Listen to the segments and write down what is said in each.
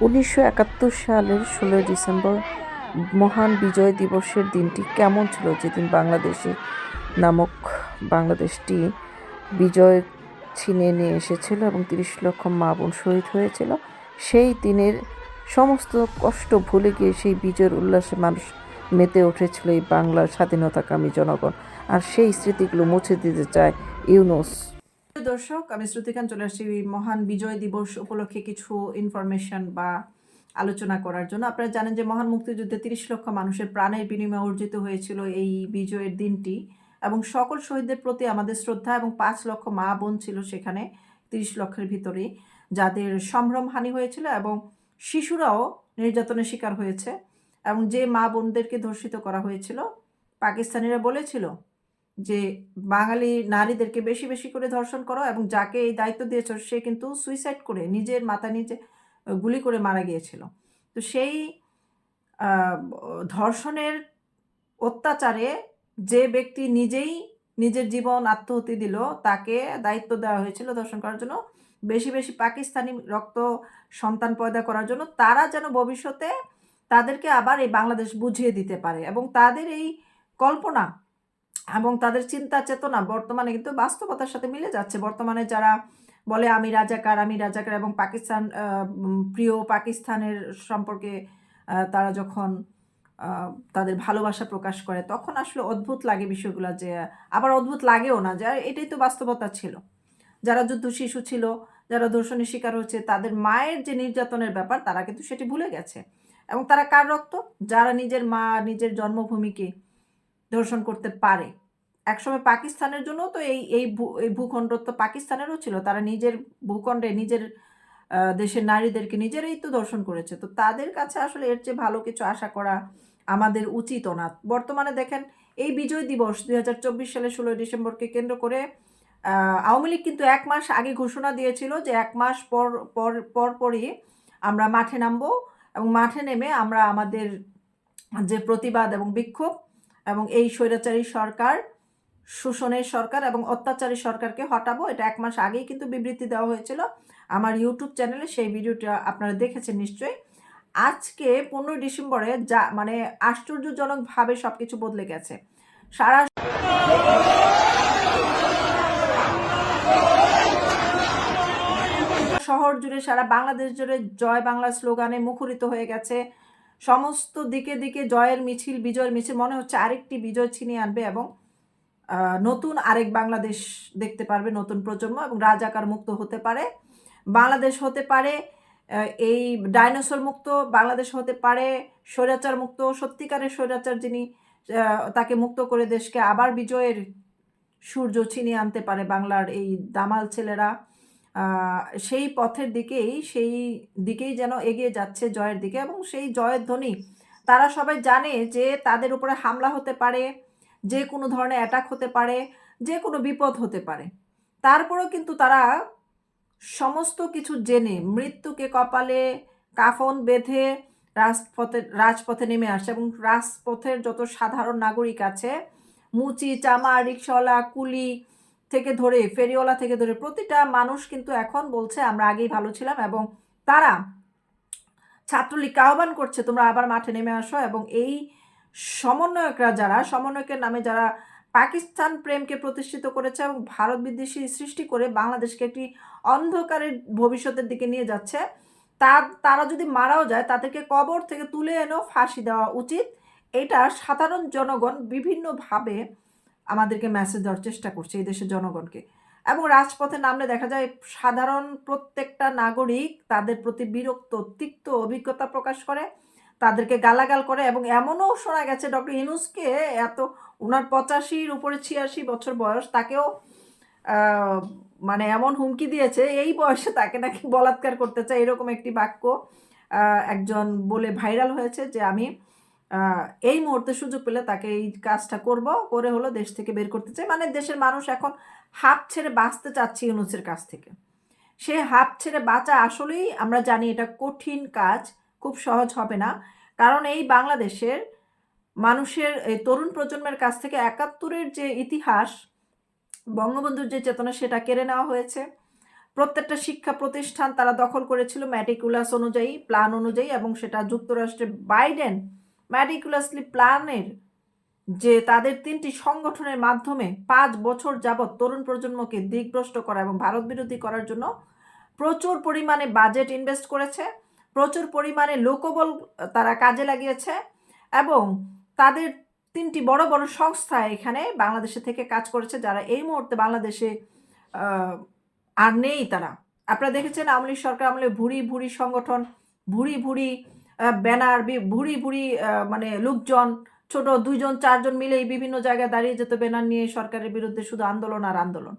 1971 সালের 16 ডিসেম্বর মহান বিজয় দিবসের দিনটি কেমন ছিল, যেদিন নামক বাংলাদেশটি বিজয় ছিনিয়ে নিয়ে এসেছিল এবং 30 লক্ষ মা বোন শহীদ হয়েছিল। সেই দিনের সমস্ত কষ্ট ভুলে গিয়ে সেই বিজয়ের উল্লাসে মানুষ মেতে উঠেছিল, এই বাংলার স্বাধীনতাকামী জনগণ। আর সেই স্মৃতিগুলো মুছে দিতে চায় ইউনূস। দর্শক, আমি শ্রুতিকান চলে আসছি মহান বিজয় দিবস উপলক্ষে কিছু ইনফরমেশন বা আলোচনা করার জন্য। আপনারা জানেন যে মহান মুক্তিযুদ্ধে 30 লক্ষ মানুষের প্রাণের বিনিময়ে অর্জিত হয়েছিল এই বিজয়ের দিনটি, এবং সকল শহীদদের প্রতি আমাদের শ্রদ্ধা। এবং 5 লক্ষ মা বোন ছিল সেখানে 30 লক্ষের ভিতরে, যাদের সম্ভ্রমহানি হয়েছিল, এবং শিশুরাও নির্যাতনের শিকার হয়েছে। এবং যে মা বোনদেরকে ধর্ষিত করা হয়েছিল, পাকিস্তানিরা বলেছিল যে বাঙালি নারীদেরকে বেশি বেশি করে ধর্ষণ করো, এবং যাকে এই দায়িত্ব দিয়েছ সে কিন্তু সুইসাইড করে নিজের মাথা নিজে গুলি করে মারা গিয়েছিল। তো সেই ধর্ষণের অত্যাচারে যে ব্যক্তি নিজেই নিজের জীবন আত্মহতি দিল, তাকে দায়িত্ব দেওয়া হয়েছিল ধর্ষণ করার জন্য, বেশি বেশি পাকিস্তানি রক্ত সন্তান পয়দা করার জন্য, তারা যেন ভবিষ্যতে তাদেরকে আবার এই বাংলাদেশ বুঝিয়ে দিতে পারে। এবং তাদের এই কল্পনা এবং তাদের চিন্তা চেতনা বর্তমানে কিন্তু বাস্তবতার সাথে মিলে যাচ্ছে। বর্তমানে যারা বলে আমি রাজাকার, এবং পাকিস্তান প্রিয় পাকিস্তানের সম্পর্কে তারা যখন তাদের ভালোবাসা প্রকাশ করে, তখন আসলে অদ্ভুত লাগে বিষয়গুলো, যে আবার অদ্ভুত লাগেও না, যে এটাই তো বাস্তবতা ছিল। যারা যুদ্ধ শিশু ছিল, যারা ধর্ষণের শিকার হচ্ছে, তাদের মায়ের যে নির্যাতনের ব্যাপার, তারা কিন্তু সেটি ভুলে গেছে। এবং তারা কার রক্ত? যারা নিজের মা, নিজের জন্মভূমিকে ধর্ষণ করতে পারে। একসময় পাকিস্তানের জন্য তো এই ভূখণ্ড তো পাকিস্তানেরও ছিল, তারা নিজের ভূখণ্ডে নিজের দেশের নারীদেরকে নিজেরাই তো ধর্ষণ করেছে। তো তাদের কাছে আসলে এর চেয়ে ভালো কিছু আশা করা আমাদের উচিত না। বর্তমানে দেখেন, এই বিজয় দিবস 2024 সালে 16 ডিসেম্বরকে কেন্দ্র করে আওয়ামী লীগ কিন্তু 1 মাস আগে ঘোষণা দিয়েছিল যে 1 মাস পরই আমরা মাঠে নামবো, এবং মাঠে নেমে আমরা আমাদের যে প্রতিবাদ এবং বিক্ষোভ এবং এই স্বৈরাচারী সরকার, শোষণের সরকার এবং অত্যাচারী সরকারকে হটাবো, এটা 1 মাস আগেই কিন্তু বিবৃতি দেওয়া হয়েছিল। আমার ইউটিউব চ্যানেলে সেই ভিডিওটা আপনারা দেখেছেন নিশ্চয়ই। আজকে 15 ডিসেম্বরে যা মানে আশ্চর্যজনকভাবে সবকিছু বদলে গেছে। সারা শহর জুড়ে, সারা বাংলাদেশ জুড়ে জয় বাংলা স্লোগানে মুখরিত হয়ে গেছে। সমস্ত দিকে দিকে জয়ের মিছিল, বিজয়ের মিছিল। মনে হচ্ছে আরেকটি বিজয় ছিনিয়ে আনবে, এবং নতুন আরেক বাংলাদেশ দেখতে পারবে নতুন প্রজন্ম, এবং রাজাকার মুক্ত হতে পারে বাংলাদেশ, হতে পারে এই ডাইনোসর মুক্ত বাংলাদেশ, হতে পারে স্বৈরাচার মুক্ত, সত্যিকারের স্বৈরাচার যিনি, তাকে মুক্ত করে দেশকে আবার বিজয়ের সূর্য ছিনিয়ে আনতে পারে বাংলার এই দামাল ছেলেরা। সেই পথের দিকেই, সেই দিকেই যেন এগিয়ে যাচ্ছে, জয়ের দিকে। এবং সেই জয়ের ধ্বনি তারা সবাই জানে যে তাদের উপরে হামলা হতে পারে, যে কোনো ধরনের অ্যাটাক হতে পারে, যে কোনো বিপদ হতে পারে। তারপরেও কিন্তু তারা সমস্ত কিছু জেনে মৃত্যুকে কপালে কাফন বেঁধে রাজপথে নেমে আসে। এবং রাজপথের যত সাধারণ নাগরিক আছে, মুচি চামা, রিক্সাওয়ালা, কুলি থেকে ধরে ফেরিওয়ালা থেকে ধরে প্রতিটা মানুষ কিন্তু এখন বলছে আমরা আগেই ভালো ছিলাম, এবং তারা ছাত্রলীগকে আহ্বান করছে তোমরা আবার মাঠে নেমে আসো। এবং এই সমন্বয়করা, যারা সমন্বয়কের নামে যারা পাকিস্তান প্রেমকে প্রতিষ্ঠিত করেছে এবং ভারত বিদ্বেষী সৃষ্টি করে বাংলাদেশকে একটি অন্ধকারের ভবিষ্যতের দিকে নিয়ে যাচ্ছে, তারা যদি মারাও যায়, তাদেরকে কবর থেকে তুলে এনেও ফাঁসি দেওয়া উচিত। এটা সাধারণ জনগণ বিভিন্নভাবে আমাদেরকে মেসেজ দেওয়ার চেষ্টা করছে এই দেশের জনগণকে। এবং রাজপথে নামলে দেখা যায় সাধারণ প্রত্যেকটা নাগরিক তাদের প্রতি বিরক্ত, তিক্ত অভিজ্ঞতা প্রকাশ করে, তাদেরকে গালাগাল করে। এবং এমনও শোনা গেছে ডক্টর ইউনূসকে, ওনার 85-র উপরে 86 বছর বয়স, তাকেও মানে এমন হুমকি দিয়েছে এই বয়সে তাকে নাকি বলাৎকার করতে চায়, এরকম একটি বাক্য একজন বলে ভাইরাল হয়েছে, যে আমি এই মুহূর্তে সুযোগ পেলে তাকে এই কাজটা করে হলো দেশ থেকে বের করতে চাই। মানে দেশের মানুষ এখন হাঁপ ছেড়ে বাঁচতে চাচ্ছে ইউনূসের কাছ থেকে। সে হাঁপ ছেড়ে বাঁচা আসলেই আমরা জানি এটা কঠিন কাজ, খুব সহজ হবে না। কারণ এই বাংলাদেশের মানুষের, এই তরুণ প্রজন্মের কাছ থেকে 71-এর যে ইতিহাস, বঙ্গবন্ধুর যে চেতনা, সেটা কেড়ে নেওয়া হয়েছে। প্রত্যেকটা শিক্ষা প্রতিষ্ঠান তারা দখল করেছিল ম্যাটিকুলাস অনুযায়ী, প্ল্যান অনুযায়ী, এবং সেটা যুক্তরাষ্ট্রের বাইডেন ম্যাটিকুলাসলি প্ল্যানের যে তাদের 3টি সংগঠনের মাধ্যমে 5 বছর যাবৎ তরুণ প্রজন্মকে দিকভ্রষ্ট করা এবং ভারত বিরোধী করার জন্য প্রচুর পরিমাণে বাজেট ইনভেস্ট করেছে, প্রচুর পরিমাণে লোকবল তারা কাজে লাগিয়েছে, এবং তাদের 3টি বড় বড় সংস্থা এখানে বাংলাদেশে থেকে কাজ করেছে, যারা এই মুহূর্তে বাংলাদেশে আর নেই। তারা, আপনারা দেখেছেন আওয়ামী লীগ সরকার আমলে ভুরি ভুরি সংগঠন, ভুরি ভুরি ব্যানার, ভুরি ভুরি মানে লোকজন, ছোট 2জন 4জন মিলেই বিভিন্ন জায়গায় দাঁড়িয়ে যেত ব্যানার নিয়ে সরকারের বিরুদ্ধে, শুধু আন্দোলন আর আন্দোলন,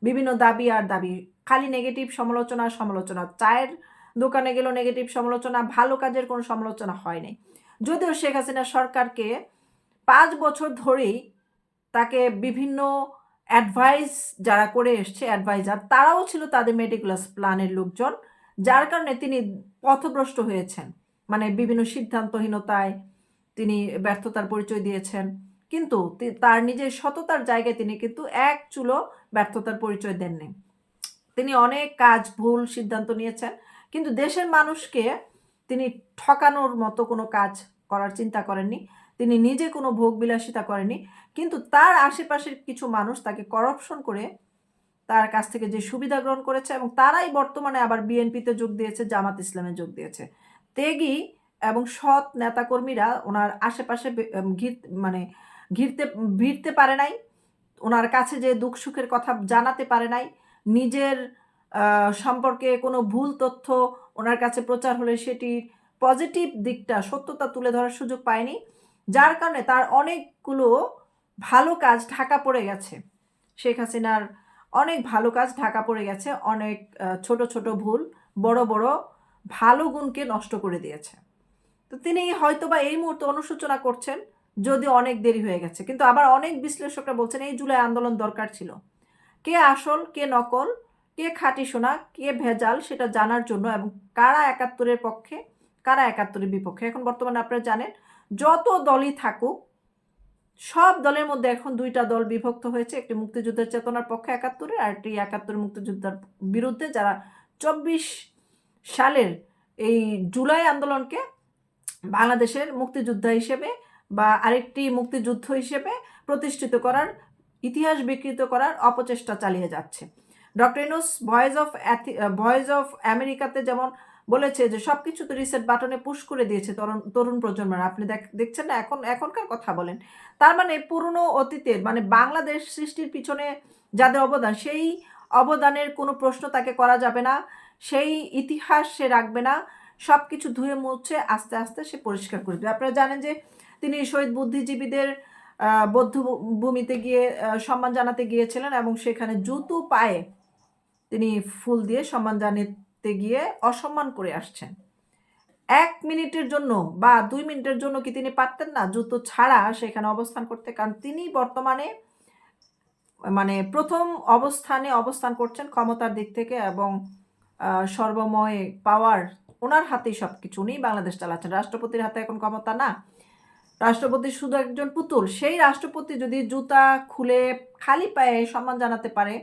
বিভিন্ন দাবি আর দাবি, খালি নেগেটিভ সমালোচনা আর সমালোচনা। চায়ের দোকানে গেল নেগেটিভ সমালোচনা, ভালো কাজের কোনো সমালোচনা হয়নি। যদিও শেখ হাসিনা সরকারকে 5 বছর ধরেই তাকে বিভিন্ন অ্যাডভাইস যারা করে এসছে, অ্যাডভাইজার, তারাও ছিল তাদের মেটিকুলাস প্ল্যানের লোকজন, যার কারণে তিনি পথভ্রষ্ট হয়েছেন, মানে বিভিন্ন সিদ্ধান্তহীনতায় তিনি ব্যর্থতার পরিচয় দিয়েছেন। কিন্তু তার নিজের সততার জায়গায় তিনি কিন্তু এক চুলো ব্যর্থতার পরিচয় দেননি। তিনি অনেক কাজ ভুল সিদ্ধান্ত নিয়েছেন, কিন্তু দেশের মানুষকে তিনি ঠকানোর মতো কোনো কাজ করার চিন্তা করেননি। তিনি নিজে কোনো ভোগ বিলাসিতা করেননি, কিন্তু তার আশেপাশের কিছু মানুষ তাকে করাপশন করে তার কাছ থেকে যে সুবিধা গ্রহণ করেছে, এবং তারাই বর্তমানে আবার বিএনপিতে যোগ দিয়েছে, জামাত ইসলামে যোগ দিয়েছে। ত্যাগী এবং সৎ নেতাকর্মীরা ওনার আশেপাশে মানে ভিড়তে পারে নাই, ওনার কাছে যে দুঃখ সুখের কথা জানাতে পারে নাই, নিজের সম্পর্কে কোনো ভুল তথ্য ওনার কাছে প্রচার হলে সেটির পজিটিভ দিকটা, সত্যতা তুলে ধরার সুযোগ পায়নি, যার কারণে তার অনেকগুলো ভালো কাজ ঢাকা পড়ে গেছে। শেখ হাসিনার অনেক ভালো কাজ ঢাকা পড়ে গেছে, অনেক ছোট ছোট ভুল বড় বড় ভালো গুণকে নষ্ট করে দিয়েছে। তো তিনি হয়তোবা এই মুহূর্তে অনুশোচনা করছেন, যদিও অনেক দেরি হয়ে গেছে। কিন্তু আবার অনেক বিশ্লেষকরা বলছেন এই জুলাই আন্দোলন দরকার ছিল। কে আসল, কে নকল, কে খাঁটি সোনা, কে ভেজাল, সেটা জানার জন্য, এবং কারা 71-এর পক্ষে, কারা 71-এর বিপক্ষে। এখন বর্তমানে আপনারা জানেন যত দলই থাকুক, সব দলের মধ্যে এখন 2টা দল বিভক্ত হয়েছে, একটি মুক্তিযুদ্ধের চেতনার পক্ষে 71-এর, আর একটি 71 মুক্তিযুদ্ধের বিরুদ্ধে, যারা 24 সালের এই জুলাই আন্দোলনকে বাংলাদেশের মুক্তিযোদ্ধা হিসেবে বা আরেকটি মুক্তিযুদ্ধ হিসেবে প্রতিষ্ঠিত করার, ইতিহাস বিকৃত করার অপচেষ্টা চালিয়ে যাচ্ছে। ডক্টর ইউনূস ভয়েস অফ আমেরিকাতে যেমন বলেছে যে সব কিছু তো রিসেট বাটনে পুশ করে দিয়েছে তরুণ প্রজন্মের। আপনি দেখছেন না, এখনকার কথা বলেন। তার মানে পুরনো অতীতের, মানে বাংলাদেশ সৃষ্টির পিছনে যাদের অবদান, সেই অবদানের কোনো প্রশ্ন তাকে করা যাবে না, সেই ইতিহাস সে রাখবে না, সব কিছু ধুয়ে মুছে আস্তে আস্তে সে পরিষ্কার করে দেবে। আপনারা জানেন যে তিনি শহীদ বুদ্ধিজীবীদের বৌদ্ধভূমিতে গিয়ে সম্মান জানাতে গিয়েছিলেন, এবং সেখানে জুতো পায়ে তিনি ফুল দিয়ে সম্মান জানাতে গিয়ে অসম্মান করে আসছেন। 1 মিনিটের জন্য বা 2 মিনিটের জন্য কি তিনি পারতেন না জুতো ছাড়া সেখানে অবস্থান করতে? কারণ তিনি বর্তমানে মানে প্রথম অবস্থানে অবস্থান করছেন ক্ষমতার দিক থেকে, এবং সর্বময় পাওয়ার ওনার হাতেই সব কিছু, উনি বাংলাদেশ চালাচ্ছেন। রাষ্ট্রপতির হাতে এখন ক্ষমতা না, রাষ্ট্রপতি শুধু একজন পুতুল। সেই রাষ্ট্রপতি যদি জুতা খুলে খালি পায়ে সম্মান জানাতে পারে,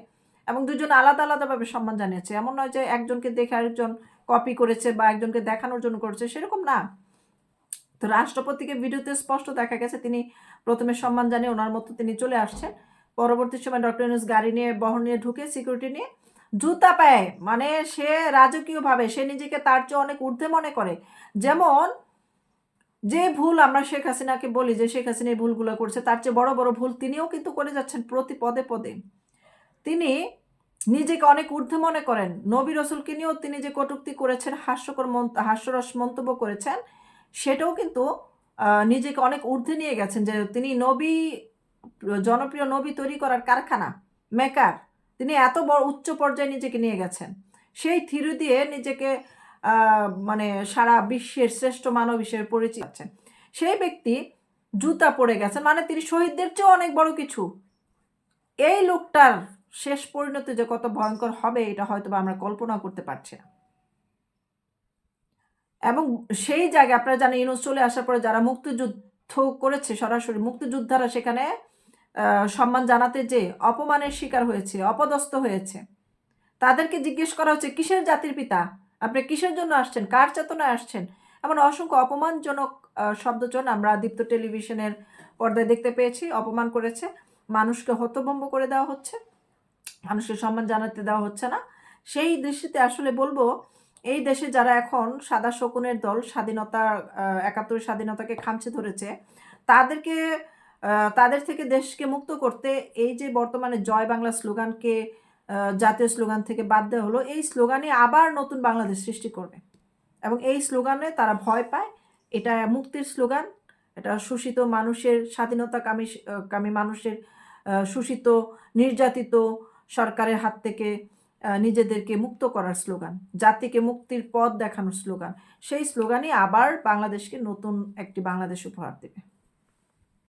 এবং দুজন আলাদা আলাদাভাবে সম্মান জানিয়েছে, এমন নয় যে একজনকে দেখে আরেকজন কপি করেছে বা একজনকে দেখানোর জন্য করেছে, সেরকম না। তো রাষ্ট্রপতিকে ভিডিওতে স্পষ্ট দেখা গেছে তিনি প্রথমে সম্মান জানিয়ে ওনার মতো তিনি চলে আসছেন। পরবর্তী সময় ডক্টর ইউনূস গাড়ি নিয়ে, বহন নিয়ে ঢুকে সিকিউরিটি নিয়ে জুতা পায়ে, মানে সে রাজকীয়ভাবে সে নিজেকে তার চেয়ে অনেক ঊর্ধ্বে মনে করে। যেমন যে ভুল আমরা শেখ হাসিনাকে বলি যে শেখ হাসিনা এই ভুলগুলো করছে, তার চেয়ে বড় বড় ভুল তিনিও কিন্তু করে যাচ্ছেন প্রতি পদে পদে। তিনি নিজেকে অনেক ঊর্ধ্বে মনে করেন। নবী রসুলকে নিয়েও তিনি যে কটূক্তি করেছেন, হাস্যরস মন্তব্য করেছেন, সেটাও কিন্তু নিজেকে অনেক ঊর্ধ্বে নিয়ে গেছেন, যে তিনি নবী, জনপ্রিয় নবী তৈরি করার কারখানা, মেকার, তিনি এত বড় উচ্চ পর্যায়ে নিজেকে নিয়ে গেছেন। সেই থিরু দিয়ে নিজেকে মানে সারা বিশ্বের শ্রেষ্ঠ মানব হিসেবে পরিচিত আছেন। সেই ব্যক্তি জুতা পড়ে গেছেন, মানে তিনি শহীদদের চেয়েও অনেক বড় কিছু। এই লোকটার শেষ পরিণতি যে কত ভয়ঙ্কর হবে এটা হয়তো আমরা কল্পনা করতে পারছি না। এবং সেই জায়গায় আপনারা জানেন ইউনূস চলে আসার পরে যারা মুক্তিযুদ্ধ করেছে, সরাসরি মুক্তিযোদ্ধারা সেখানে সম্মান জানাতে যে অপমানের শিকার হয়েছে, অপদস্থ হয়েছে। তাদেরকে জিজ্ঞেস করা হচ্ছে কিসের জাতির পিতা, আপনি কিসের জন্য আসছেন, কার চেতনায় আসছেন। এমন অসংখ্য অপমানজনক শব্দচয়ন আমরা দীপ্ত টেলিভিশনের পর্দায় দেখতে পেয়েছি। অপমান করেছে, মানুষকে হতভম্ব করে দেওয়া হচ্ছে, মানুষকে সম্মান জানাতে দেওয়া হচ্ছে না। সেই দৃষ্টিতে আসলে বলবো, এই দেশে যারা এখন সাদা শকুনের দল স্বাধীনতা ৭১ স্বাধীনতাকে খামচে ধরেছে, তাদেরকে তাদের থেকে দেশকে মুক্ত করতে এই যে বর্তমানে জয় বাংলা স্লোগানকে জাতীয় স্লোগান থেকে বাদ দেওয়া হলো, এই স্লোগানে আবার নতুন বাংলাদেশ সৃষ্টি করবে এবং এই স্লোগানে তারা ভয় পায়। এটা মুক্তির স্লোগান, এটা শোষিত মানুষের, কামী মানুষের, শোষিত নির্যাতিত সরকারের হাত থেকে নিজেদেরকে মুক্ত করার স্লোগান, জাতিকে মুক্তির পথ দেখানোর স্লোগান। সেই স্লোগানই আবার বাংলাদেশকে নতুন একটি বাংলাদেশ উপহার দেবে।